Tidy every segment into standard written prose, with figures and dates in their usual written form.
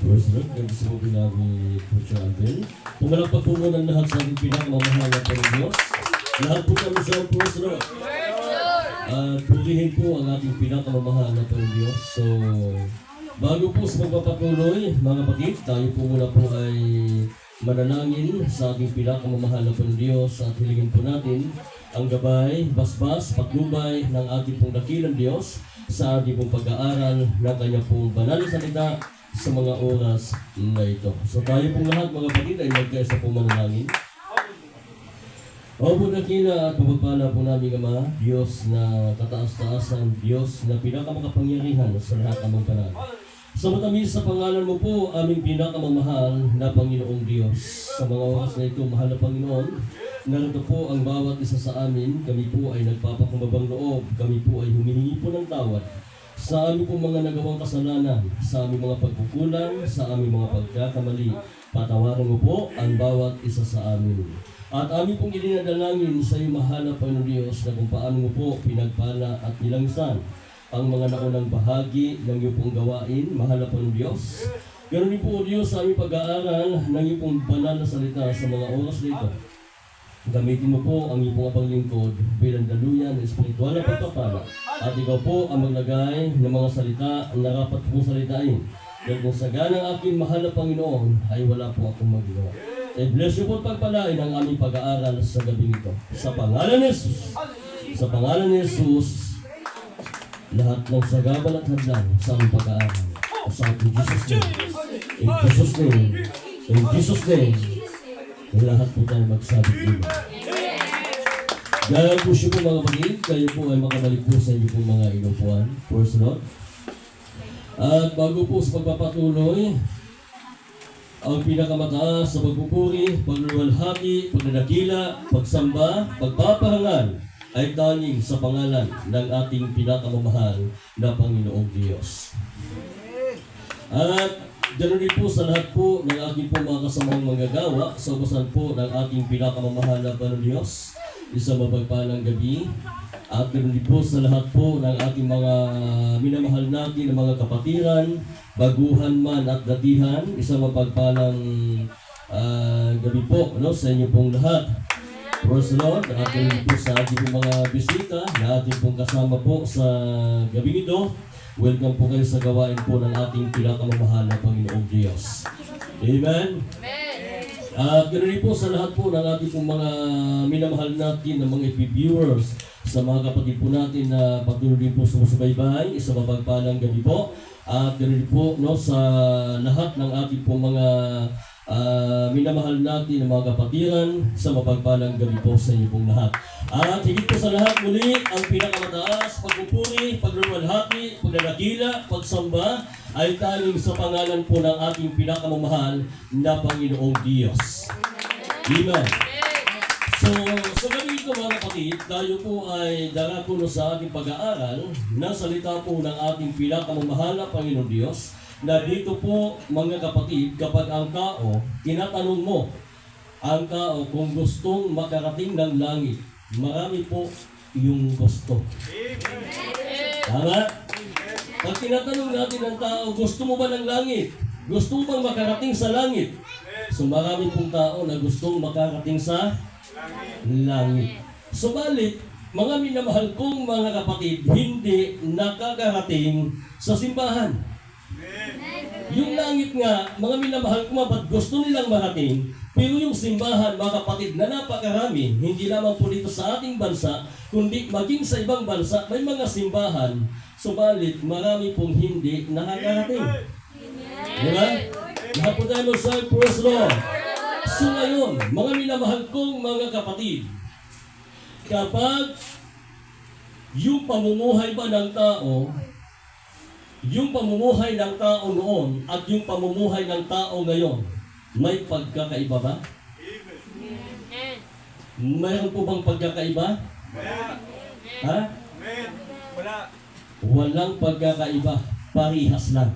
First look, gusto mo pinagi Pucho Abel. Pumalagpag po muna lahat sa ating pinakamamahal na Panginoon. Lahat po kami sa first look. At purihin po ang ating pinakamamahal na Panginoon. So, bago po sa magpapatuloy, mga kapatid, tayo po muna po ay manalangin sa ating pinakamamahal na Panginoon at hilingin po natin ang gabay, basbas, patnubay ng ating pong dakilang Diyos sa ating pong pag-aaral ng kanyang pong banal na salita sa mga oras na ito. So tayo pong lahat mga kapatid ay magkaisa pong manalangin. O po dakila at mapagpala po namin Ama, Diyos na kataas-taasan, Diyos na pinakamakapangyarihan sa lahat ng mga panahon. Sa matamis sa pangalan mo po, aming pinakamamahal na Panginoong Diyos. Sa mga oras na ito, mahal na Panginoon, narito po ang bawat isa sa amin. Kami po ay nagpapakumbabang loob. Kami po ay humihingi po ng tawad sa aming pong mga nagawang kasalanan, sa aming mga pagkukulang, sa aming mga pagkakamali. Patawarin mo po ang bawat isa sa amin. At aming pong ilinadalangin sa iyo, mahal na Panginoon Diyos, na kung paano mo po pinagpala at nilangsan ang mga naunang bahagi ng iyong pong gawain, mahal na Panginoon Diyos. Ganoon din po, Diyos, sa aming pag-aaral ng iyong pong banal na salita sa mga oras na ito. Gamitin mo po ang iyong pong apaglingkod bilang daluyan ng espiritual na pagpapala. At ikaw po ang maglagay ng mga salita na dapat po salitain. Dahil kung sagana ng aking mahal na Panginoon, ay wala po akong magagawa. Bless you po at pagpalain ang aming pag-aaral sa gabi nito. Sa pangalan ni Jesus. Sa pangalan ni Jesus, lahat ng sagabal at hadlang sa aming pag-aaral. Sa ating Jesus name. In Jesus name. In Jesus name. Lahat po tayo magsabi dito. Gaya po siya po mga kapatid, kayo po ay makabalik po sa inyo po mga inupuan. First Lord. At bago po sa pagpapatuloy, ang pinakamataas sa pagpupuri, pagluluwalhati, pagdadakila, pagsamba, pagpaparangal ay tanging sa pangalan ng ating pinakamamahal na Panginoong Diyos. At ganoon din po sa lahat po ng ating po mga kasamang manggagawa sa ubasan po ng ating pinakamamahal na Panginoong Diyos. Isang mapagpalang gabi. At ganoon din po sa lahat po ng ating mga minamahal natin ng mga kapatiran, baguhan man at datihan. Isang mapagpalang gabi po sa inyo pong lahat. Praise the Lord. At ganoon po sa ating pong mga bisita na ating pong kasama po sa gabi ito. Welcome po kayo sa gawain po ng ating pinakamamahal na Panginoong Diyos. Amen? At ganoon din po sa lahat po ng ating pong mga minamahal natin ng mga viewers, sa mga kapatid po natin na patuloy din po sumusubaybay, sa mapagpalang gabi po. At ganoon din po sa lahat ng ating pong mga minamahal natin ng mga kapatiran, sa mapagpalang gabi po sa inyo pong lahat. At higit po sa lahat muli, ang pinakamataas, pagpupuri, pagluluwalhati, pagdadakila, pagsamba, ay tanging sa pangalan po ng ating pinakamamahal na Panginoong Diyos. Amen. So gabi ito mga kapatid, tayo po ay darako sa ating pag-aaral ng salita po ng ating pinakamamahal na Panginoong Diyos, na dito po mga kapatid, kapag ang tao, tinatanong mo ang tao kung gustong makarating ng langit, marami po yung gusto. Tama? Pag tinatanong natin ang tao, gusto mo ba ng langit? Gusto mo bang makarating sa langit? So marami pong tao na gustong makarating sa langit. Subalit, mga minamahal kong mga kapatid, hindi nakakarating sa simbahan. Yung langit nga, mga minamahal ko ba't gusto nilang marating, pero yung simbahan, mga kapatid, na napakarami, hindi lamang po dito sa ating bansa, kundi maging sa ibang bansa, may mga simbahan, subalit marami pong hindi nakakarating. Diba? Lahat po tayo mag-say, praise Lord. So ngayon, mga minamahal kong mga kapatid, kapag yung pamumuhay ba ng tao, yung pamumuhay ng tao noon at yung pamumuhay ng tao ngayon, may pagkakaiba ba? Mayroon po bang pagkakaiba? Ha? Wala. Walang pagkakaiba. Parihas lang.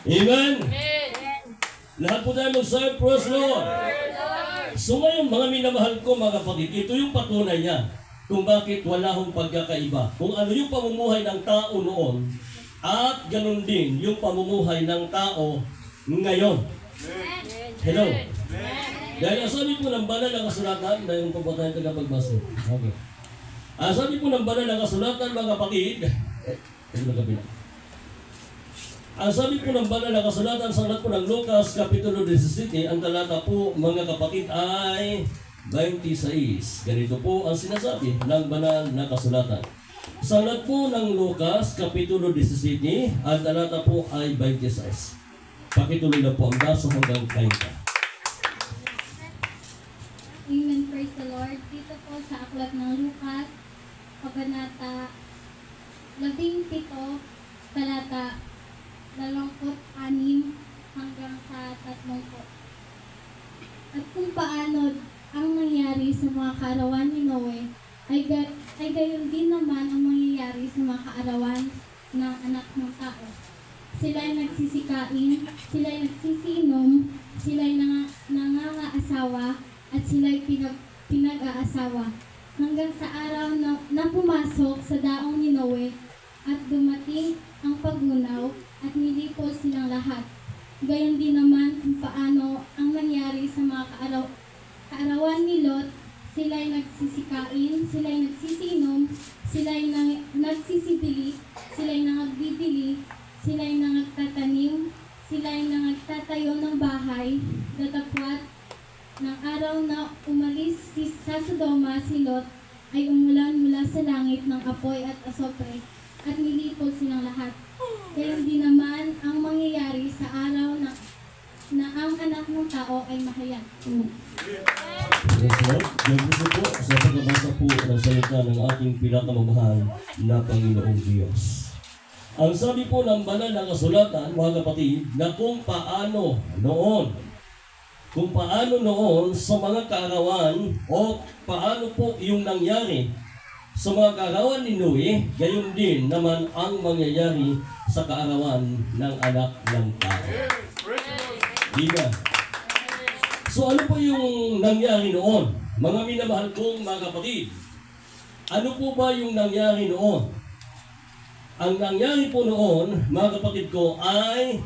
Amen? Lahat po tayo mag-say, praise Lord. So ngayon, mga minamahal ko mga kapatid, ito yung patunay niya kung bakit wala hong pagkakaiba. Kung ano yung pamumuhay ng tao noon, at ganun din yung pamumuhay ng tao ngayon. Hello. Dahil ang sabi po ng banal na kasulatan, dahil po ba tayo tagapagbasa? Okay. Ang sabi po ng banal na kasulatan, mga kapatid, ang sabi po ng banal na kasulatan sa aklat po ng Lucas, Kapitulo 17, ang talata po, mga kapatid, ay 26. Ganito po ang sinasabi ng banal na kasulatan. Sa aklat po ng Lucas, Kapitulo 17, ang talata po ay 26. Pakituloy na po ang basa hanggang 30. Amen. Praise the Lord. Dito po sa aklat ng Lucas, Kabanata 17, talata 26 hanggang sa 30. At kung paano ang nangyari sa mga kaarawan ni Noe, ay gayon din naman ang mangyayari sa mga kaarawan ng anak ng tao. Sila'y nagsisikain, sila'y nagsisiinom, sila'y nangangaasawa, at sila'y pinag-aasawa. Hanggang sa araw na pumasok sa daong ni Noe, at dumating ang paggunaw, at nilipol silang lahat. Gayon din naman kung paano ang nangyari sa mga kaarawan ni Lot. Sila'y nagsisikain, sila'y nagsisiinom, sila'y nagsisibili, sila'y nangagbibili, sila'y nangagtatanim, sila'y nangagtatayo ng bahay. Datapwat ng araw na umalis sa Sodoma si Lot, ay umulan mula sa langit ng apoy at asopre, at nilipol silang lahat. Kaya hindi naman ang mangyayari sa araw na ang anak ng tao ay mahayag. Yes, Lord. Ganito po sa pagbabasa po ng salita ng ating pinakamamahal na Panginoong Diyos. Ang sabi po ng banal na kasulatan, mga kapatid, na kung paano noon sa mga kaarawan o paano po yung nangyari sa mga kaarawan ni Noe, gayon din naman ang mangyayari sa kaarawan ng anak ng tao. Diba? So ano po yung nangyari noon? Mga minamahal kong mga kapatid, ano po ba yung nangyari noon? Ang nangyari po noon, mga kapatid ko, ay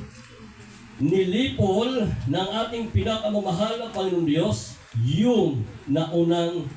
nilipol ng ating pinakamamahal na Panginoong Diyos yung naunang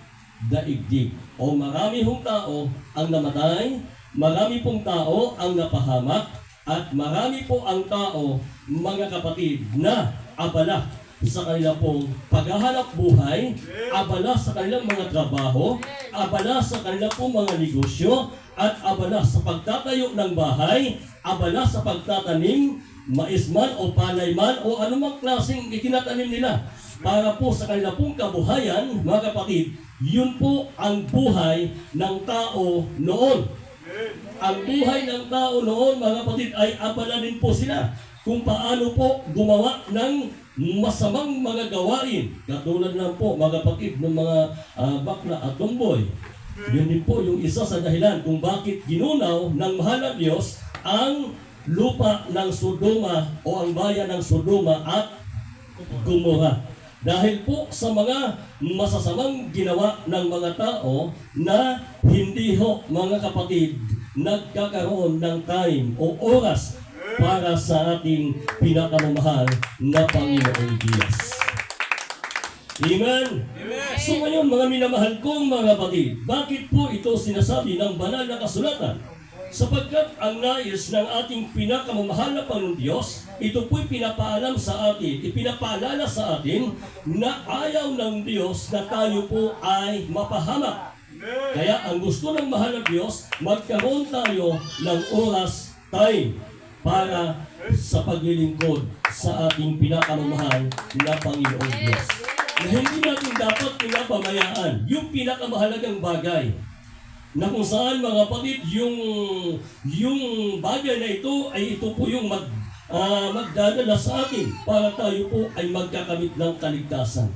daigdig. O marami pong tao ang namatay, marami pong tao ang napahamak, at marami po ang tao, mga kapatid, na abala sa kanilang pong paghahanap buhay, abala sa kanilang mga trabaho, abala sa kanilang pong mga negosyo, at abala sa pagtatayo ng bahay, abala sa pagtatanim, mais man o palay man o anumang klaseng itinatanim nila para po sa kanilang pong kabuhayan, mga kapatid. Yun po ang buhay ng tao noon. Ang buhay ng tao noon, mga kapatid, ay abala din po sila kung paano po gumawa ng masamang mga gawain. Katulad lang po, mga kapatid, ng mga bakla at tomboy. Yun din po yung isa sa dahilan kung bakit ginunaw ng mahal na Diyos ang lupa ng Sodoma o ang bayan ng Sodoma at Gomorrah. Dahil po sa mga masasamang ginawa ng mga tao na hindi ho, mga kapatid, nagkakaroon ng time o oras para sa ating pinakamamahal na Panginoong Diyos. Amen? So ngayon, mga minamahal kong mga kapatid, bakit po ito sinasabi ng banal na kasulatan? Sapagkat ang nais ng ating pinakamamahal na Panginoong Diyos, ito po'y pinapaalam sa atin, ipinapaalala sa atin na ayaw ng Diyos na tayo po ay mapahamak. Kaya ang gusto ng mahal na Diyos, magkaroon tayo ng oras, time, para sa paglilingkod sa ating pinakamamahal na Panginoong Diyos. Na hindi natin dapat pinapabayaan yung pinakamahalagang bagay na kung saan, mga kapatid, yung bagay na ito ay ito po yung magdadala sa atin para tayo po ay magkakamit ng kaligtasan.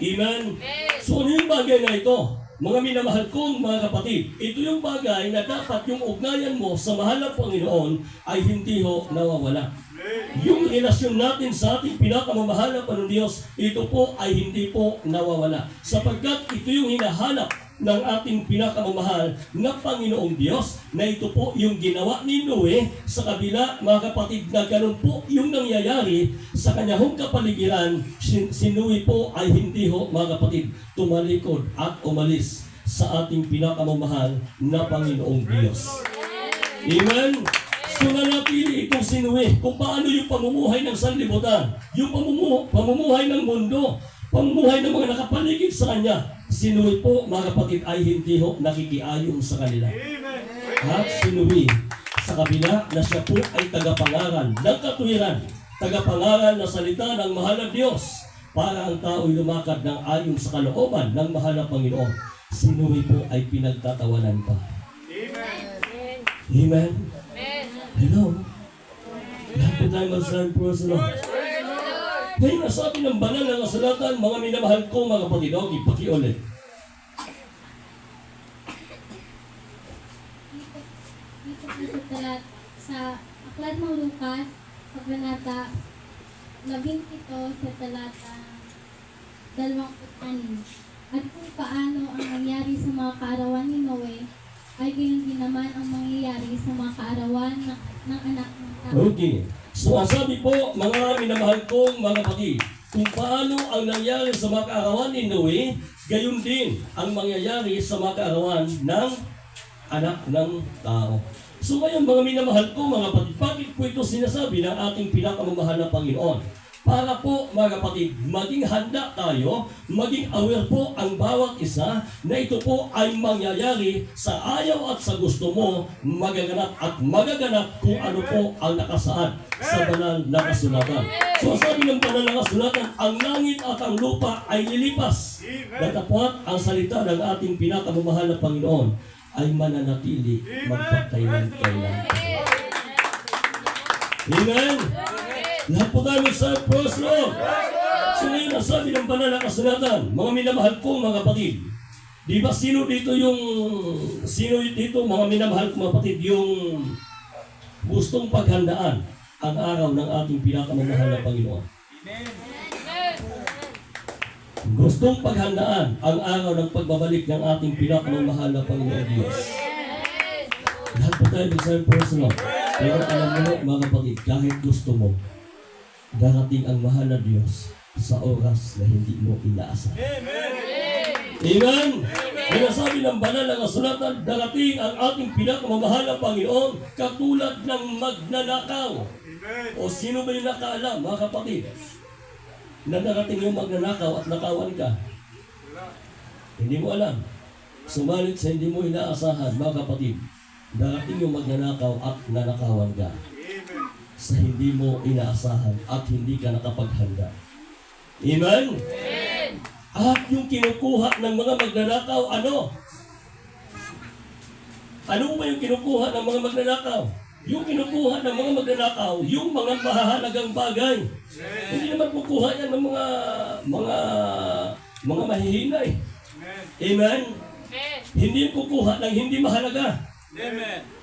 Amen? So ano yung bagay na ito? Mga minamahal kong mga kapatid, ito yung bagay na dapat yung ugnayan mo sa mahal na Panginoon ay hindi ho nawawala. Yung relasyon natin sa ating pinakamamahal na Panginoon Diyos, ito po ay hindi po nawawala. Sapagkat ito yung hinahanap ng ating pinakamamahal na Panginoong Diyos, na ito po yung ginawa ni Noe sa kabila, mga kapatid, na ganun po yung nangyayari sa kanyang kapaligiran. Si Noe po ay hindi ho, mga kapatid, tumalikod at umalis sa ating pinakamamahal na Panginoong Diyos. Amen? So nanatili itong si Noe kung paano yung pamumuhay ng sanlibutan, yung pamumuhay ng mundo, pamumuhay ng mga nakapaligid sa kanya. Si Noe po, mga kapatid, ay hindi ho nakikiayon sa kanila. At si Noe, sa kabila na siya po ay tagapangaral ng katuwiran, tagapangaral na salita ng mahal na Diyos, para ang tao'y lumakad ng ayon sa kalooban ng mahal na Panginoon, si Noe po ay pinagtatawanan pa. Amen? Hello? Lahat po tayo mag-stand for us, Lord. Kaya nasabi ng banal na kasulatan, mga minamahal ko, mga kapatid, pakiulit. Dito po sa Aklat ng Lucas, Kabanata 17 sa talata 26. At kung paano ang nangyari sa mga kaarawan ni Noe, ay gayon din naman ang mangyayari sa mga kaarawan ng anak ng tao. Okay. So, ang sabi po, mga minamahal kong mga kapatid, kung paano ang nangyari sa mga kaarawan ni Noe, gayon din ang mangyayari sa mga kaarawan ng anak ng tao. So ngayon, mga minamahal ko, mga kapatid, bakit po ito sinasabi ng ating pinakamamahal na Panginoon? Para po, mga kapatid, maging handa tayo, maging aware po ang bawat isa na ito po ay mangyayari sa ayaw at sa gusto mo, magaganap at magaganap kung ano po ang nakasaad sa banal na kasulatan. So sabi ng banal na kasulatan, ang langit at ang lupa ay lilipas. Datapwat ang salita ng ating pinakamamahal na Panginoon ay mananatili magpakailan-kailan. Amen? Lahat po tayo sa first Lord. So ngayon, ang sabi ng banal na kasulatan, mga minamahal ko, mga kapatid, di ba sino dito, mga minamahal ko, mga kapatid, yung gustong paghandaan ang araw ng ating pinakamamahal na Panginoon? Gustong paghandaan ang araw ng pagbabalik ng ating pinakamamahal na Panginoon Diyos. Lahat po tayo sa first Lord. Pero alam mo, mga kapatid, kahit gusto mo, darating ang mahal na Diyos sa oras na hindi mo inaasahan. Amen? Kaya sabi ng banal na kasulatan, darating ang ating pinakamamahal na Panginoon katulad ng magnanakaw. O sino ba yung nakaalam, mga kapatid, na darating yung magnanakaw at nakawan ka? Hindi mo alam. Sumalit sa hindi mo inaasahan, mga kapatid, darating yung magnanakaw at nanakawan ka sa hindi mo inaasahan at hindi ka nakapaghanda. Amen? At yung kinukuha ng mga magnanakaw, ano? Ano ba yung kinukuha ng mga magnanakaw? Yung kinukuha ng mga magnanakaw, yung mga mahahalagang bagay. Hindi naman kukuha yan ng mga mahihinay. Amen? Hindi yung kukuha ng hindi mahalaga.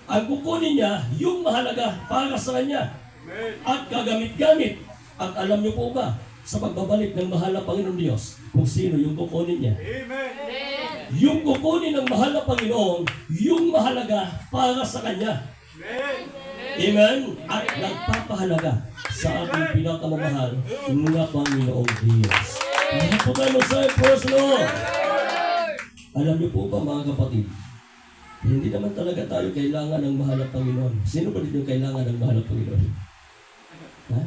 Ang kukunin niya, yung mahalaga para sa kanya. At gagamit-gamit. At alam niyo po ba, sa pagbabalik ng mahal na Panginoon Diyos, kung sino yung kukunin niya? Yung kukunin ng mahal na Panginoon, yung mahalaga para sa Kanya. Amen? At nagpapahalaga sa ating pinakamamahal na Panginoong Diyos. Lahat po tayo sa first Lord. Alam niyo po ba, mga kapatid, hindi naman talaga tayo kailangan ng mahal na Panginoon. Sino ba dito kailangan ng mahal na Panginoon? Ha?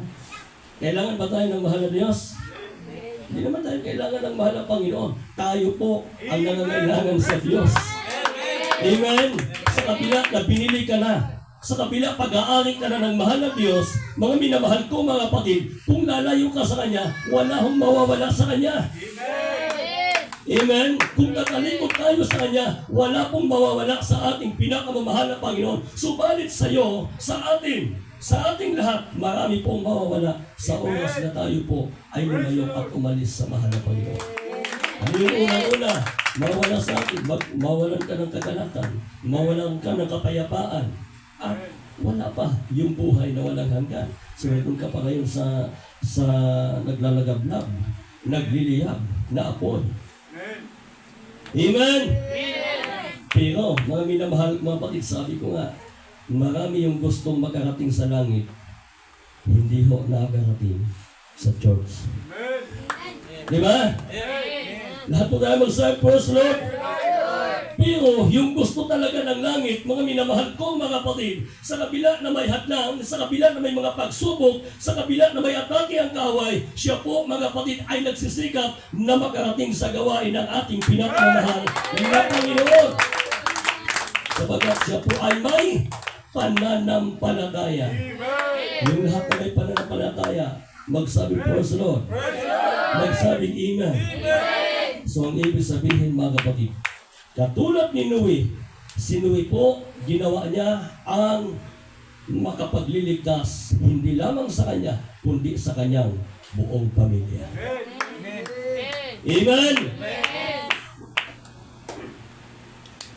Kailangan ba tayo ng mahal na Diyos? Hindi naman tayo kailangan ng mahal na Panginoon. Tayo po ang nangangailangan sa Diyos. Amen? Sa kabila na binili ka na, sa kabila pag-aari ka na ng mahal na Diyos, mga minamahal ko, mga kapatid, kung lalayo ka sa Kanya, wala hong mawawala sa Kanya. Amen? Kung tatalikod tayo sa Kanya, wala pong mawawala sa ating pinakamamahal na Panginoon. Subalit sa iyo, sa ating lahat, marami pong mawawala sa oras na tayo po ay lumayo at umalis sa mahal na Panginoon. Ano yung unang-una? Mawala sa atin, mawalan ka ng kaganakan, mawalan ka ng kapayapaan, at wala pa yung buhay na walang hanggan. So, kung ka pa ngayon sa naglalagablab, nagliliyab, na apoy. Amen? Pero, mga minamahal, mga kapatid, sabi ko nga, marami yung gustong makarating sa langit, hindi ho nakarating sa church. Di ba? Lahat po tayo magsabi, praise the Lord. Pero yung gusto talaga ng langit, mga minamahal kong mga kapatid, sa kabila na may hadlang, sa kabila na may mga pagsubok, sa kabila na may atake ang kaaway, siya po mga kapatid ay nagsisikap na makarating sa gawain ng ating pinakamamahal na Panginoon. Sabagat siya po ay may pananampalataya. Yung lahat na may pananampalataya, magsabi praise the Lord. Magsabing amen. So ang ibig sabihin mga kapatid, katulad ni Noe, si Noe po, ginawa niya ang makapagliligtas, hindi lamang sa kanya, kundi sa kanyang buong pamilya. Amen!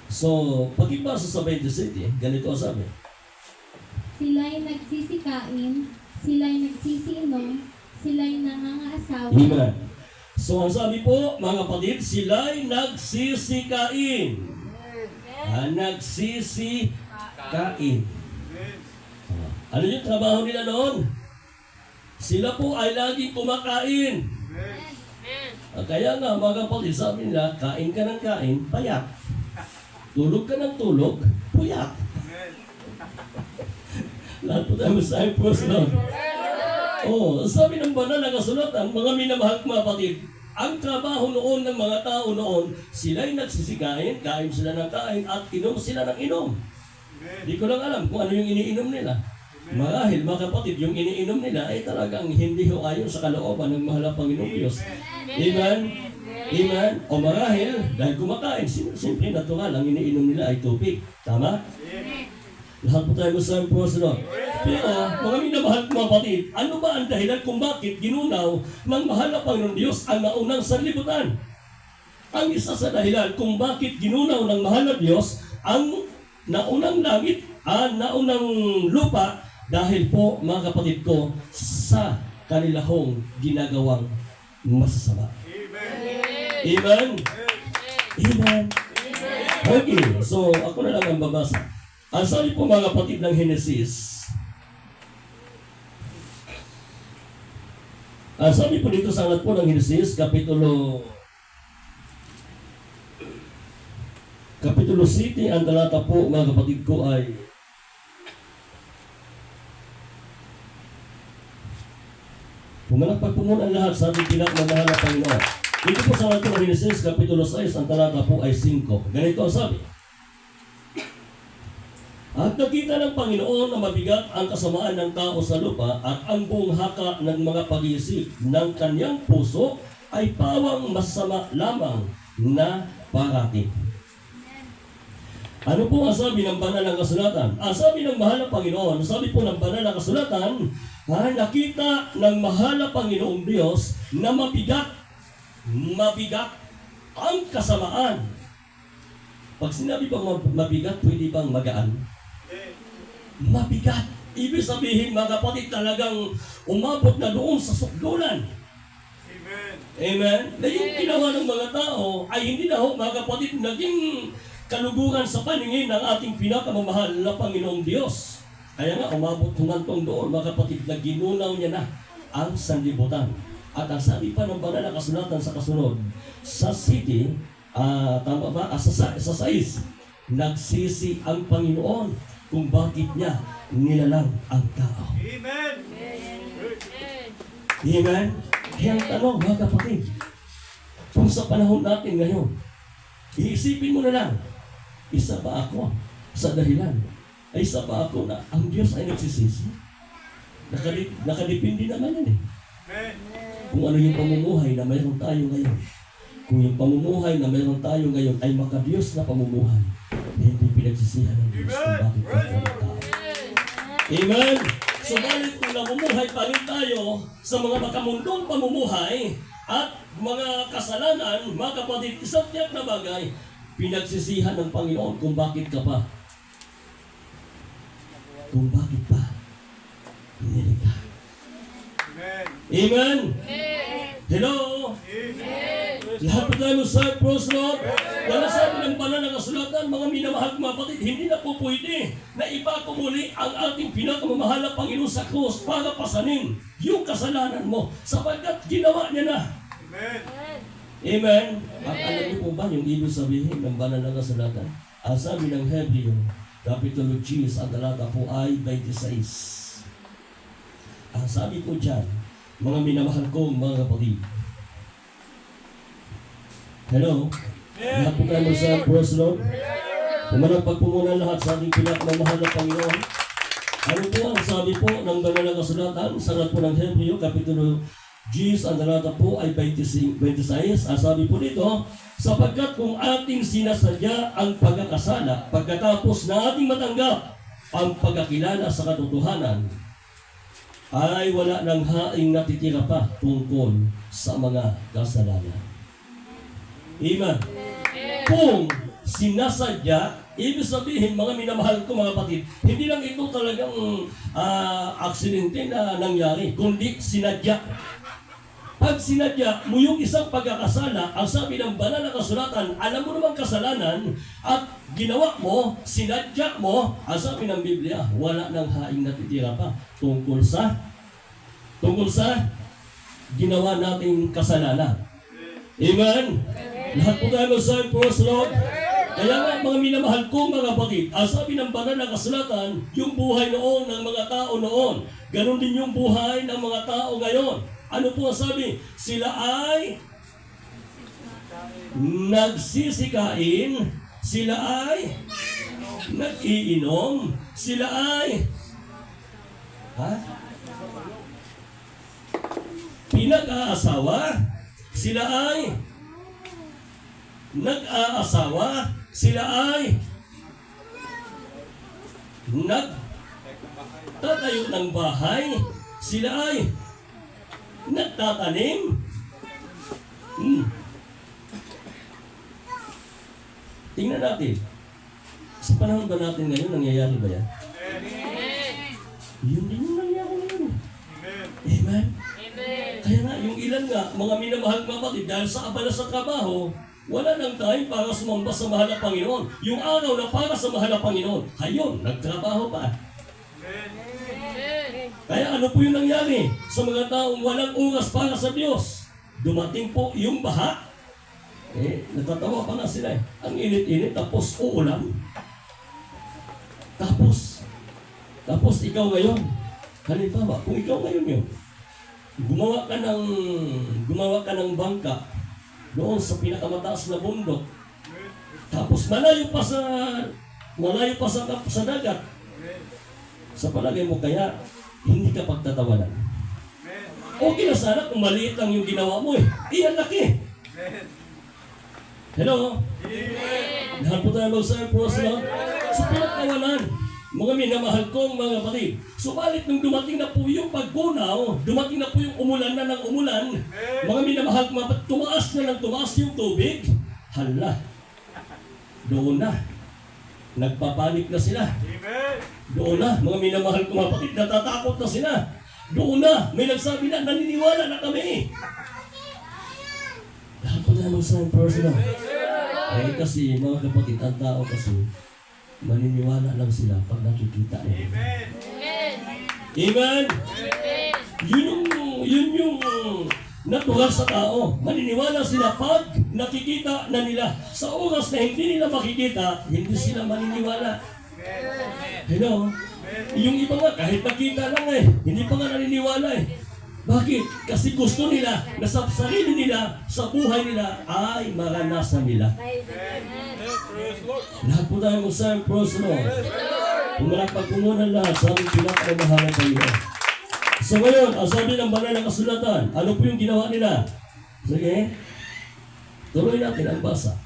So, pag-ibasa sa 27, ganito ang sabi. Sila'y nagsisikain, sila'y nagsisiinom, sila'y nangangaasawa. Amen. So, ang sabi po, mga kapatid, sila'y nagsisikain. Nagsisikain. Ano yung trabaho nila noon? Sila po ay laging kumakain. Kaya nga, mga kapatid, sabi nila, kain ka ng kain, payat. Tulog ka ng tulog, puyat. Lahat po tayo sa praise the Lord. Oh, sabi ng banal na kasulatan, mga minamahal mga kapatid, ang trabaho noon ng mga tao noon, sila'y nagsisikain, kain sila ng kain, at inom sila ng inom. Di ko lang alam kung ano yung iniinom nila. Marahil, mga kapatid, yung iniinom nila ay talagang hindi ho ayon sa kalooban ng mahal na Panginoong Diyos. Amen? Amen? O marahil, dahil kumakain, simple natural, ang iniinom nila ay tubig. Tama? Lahat po tayo masabi po sa Lord. Pero, mga minamahal mga kapatid, ano ba ang dahilan kung bakit ginunaw ng mahal na Panginoong Diyos ang naunang sanlibutan? Ang isa sa dahilan kung bakit ginunaw ng mahal na Diyos ang naunang langit, ang naunang lupa, dahil po, mga kapatid ko, sa kanilahong ginagawang masasama. Amen? Amen? Okay, so ako na lang ang babasa. Ang sabi po mga kapatid ng Genesis, ang sabi po dito sa alat po ng Genesis, Kapitulo 7, ang talata po mga kapatid ko ay pumalakpak po muna ang lahat, sabi pinakamamahal na Panginoon. Dito po sa alat po ng Genesis, Kapitulo 6, ang talata po ay 5. Ganito ang sabi. At nakita ng Panginoon na mabigat ang kasamaan ng tao sa lupa at ang buong haka ng mga pag-iisip ng kanyang puso ay pawang masama lamang na parati. Ano po ang sabi ng banal na kasulatan? Ang sabi ng mahal na Panginoon, sabi po ng banal na kasulatan, nakita ng mahal na Panginoong Diyos na mabigat ang kasamaan. Pag sinabi pang mabigat, pwede bang magaan? Mabigat. Ibig sabihin, mga kapatid, talagang umabot na doon sa sukdulan. Amen? Na yung ginawa ng mga tao ay hindi na ho, mga kapatid, naging kaluguran sa paningin ng ating pinakamamahal na Panginoong Diyos. Kaya nga, umabot humantong doon, mga kapatid, na ginunaw niya na ang sanlibutan. At ang sabi pa ng banal na kasulatan sa kasunod, sa city, tama ba? Sa 6, nagsisi ang Panoon kung bakit niya nilalang ang tao. Amen. Amen? Kaya ang tanong, mga kapatid, kung sa panahon natin ngayon, iisipin mo na lang, isa ba ako sa dahilan? Ay isa ba ako na ang Diyos ay nagsisisi? Nakadepende naman yan eh. Kung ano yung pamumuhay na mayroon tayo ngayon. Kung yung pamumuhay na mayroon tayo ngayon ay makadiyos na pamumuhay, hindi pinagsisihan ng Diyos kung bakit tayo tao. Amen? Subalit kung namumuhay pa rin tayo sa mga makamundong pamumuhay at mga kasalanan, mga kapatid, isang tiyak na bagay, pinagsisihan ng Panginoon kung bakit ka pa. Kung bakit pa nilikha. Amen. Amen? Amen. Hello? Amen. Lahat po tayo mag-Cyprus, Lord. Wala sabi ng banal na kasulatan, mga minamahal mga kapatid, hindi na po pwede na ipako muli ang ating pinakamamahal na Panginoon sa krus para pasanin yung kasalanan mo sapagkat ginawa niya na. Amen. At alam niyo po ba yung ibig sabihin ng banal na kasulatan? Ang sabi ng Hebreo, Kapitulo 10, ang talata po ay 26. Ang sabi ko dyan, mga minamahal kong mga kapatid. Hello? Lahat po tayo mag-Cyprus, Lord. Pumanagpag po muna lahat sa ating pinakamamahal na Panginoon. Ano po ang sabi po ng banal na kasulatan? Sa po ng Hebreo, Kapitulo 10, ang talata po ay 26. Ang sabi po dito, sapagkat kung ating sinasadya ang pagkakasala, pagkatapos na ating matanggap ang pagkakilala sa katotohanan, ay wala nang haing natitira pa tungkol sa mga kasalanan. Amen. Kung sinasadya, ibig sabihin, mga minamahal ko mga kapatid, hindi lang ito talagang aksidente na nangyari, kundi sinadya. Pag sinadya mo yung isang pagkakasala, ang sabi ng banal na kasulatan, alam mo naman kasalanan, at ginawa mo, sinadya mo, ang sabi ng Biblia, wala nang haing natitira pa tungkol sa ginawa nating kasalanan. Amen? Lahat po tayo mag-Cyprus, Lord. Kaya nga, mga minamahal ko, mga kapatid, ang sabi ng banal na kasulatan, yung buhay noon ng mga tao noon, ganun din yung buhay ng mga tao ngayon. Ano po ang sabi? Sila ay nagsisikain, sila ay nag-iinom, sila ay pinag-aasawa, sila ay nag-aasawa, sila ay nagtatayo ng bahay, sila ay nagtatanim. Tingnan natin. Sa panahon ba natin ngayon, nangyayari ba yan? Yun din yung nangyayari ngayon. Amen? Kaya nga, yung ilan nga, mga minamahal mga kapatid, dahil sa abala sa trabaho, wala nang time para sumamba sa mahal na Panginoon. Yung araw na para sa mahal na Panginoon, ayun, nagtrabaho pa. Kaya ano po yung nangyari sa mga taong walang oras para sa Diyos? Dumating po yung baha. Natatawa pa nga sila. Ang init-init, tapos uulan. Tapos ikaw ngayon, halimbawa, kung ikaw ngayon yun, gumawa ka ng bangka doon sa pinakamataas na bundok. Tapos malayo pa sa dagat. Sa palagay mo kaya, hindi ka pagtatawanan. Okay na sana kung maliit lang yung ginawa mo Iyan laki. Hello? Lahat po tayo mag-Cyprus, no? Sa pinagtawanan, mga minamahal kong mga kapatid. Subalit nung dumating na po yung paggunaw, dumating na po yung umulan na ng umulan, mga minamahal kong mga kapatid, tumaas na ng tumaas yung tubig. Hala, doon na. Nagpapanik na sila. Doon na, mga minamahal kong mga kapatid, natatakot na sila. Doon na, may nagsabi na, naniniwala na kami. Lahat po tayo mag-Cyprus, no? Kasi mga kapatid, ang tao kasi, maniniwala lang sila pag nakikita nila. Amen? Yun yung natural sa tao. Maniniwala sila pag nakikita na nila. Sa oras na hindi nila makikita, hindi sila maniniwala. Hello? Yung iba nga, kahit nakita lang hindi pa nga naniniwala Bakit? Kasi gusto nila na sa sarili nila, sa buhay nila, ay maranasan nila. Lahat po tayo mag-Cyprus, no? Pumalakpag po muna lahat sa aming pinakamamahal na Panginoon. So ngayon, ang sabi ng banal na kasulatan, ano po yung ginawa nila? Sige, tuloy natin ang basa.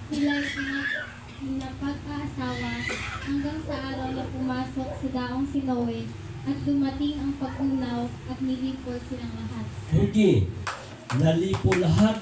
Sila pinapag-aasawa hanggang sa araw na pumasok sa daong si Noe at dumating ang pag-unaw at nilipol silang lahat. Okay, nalipo lahat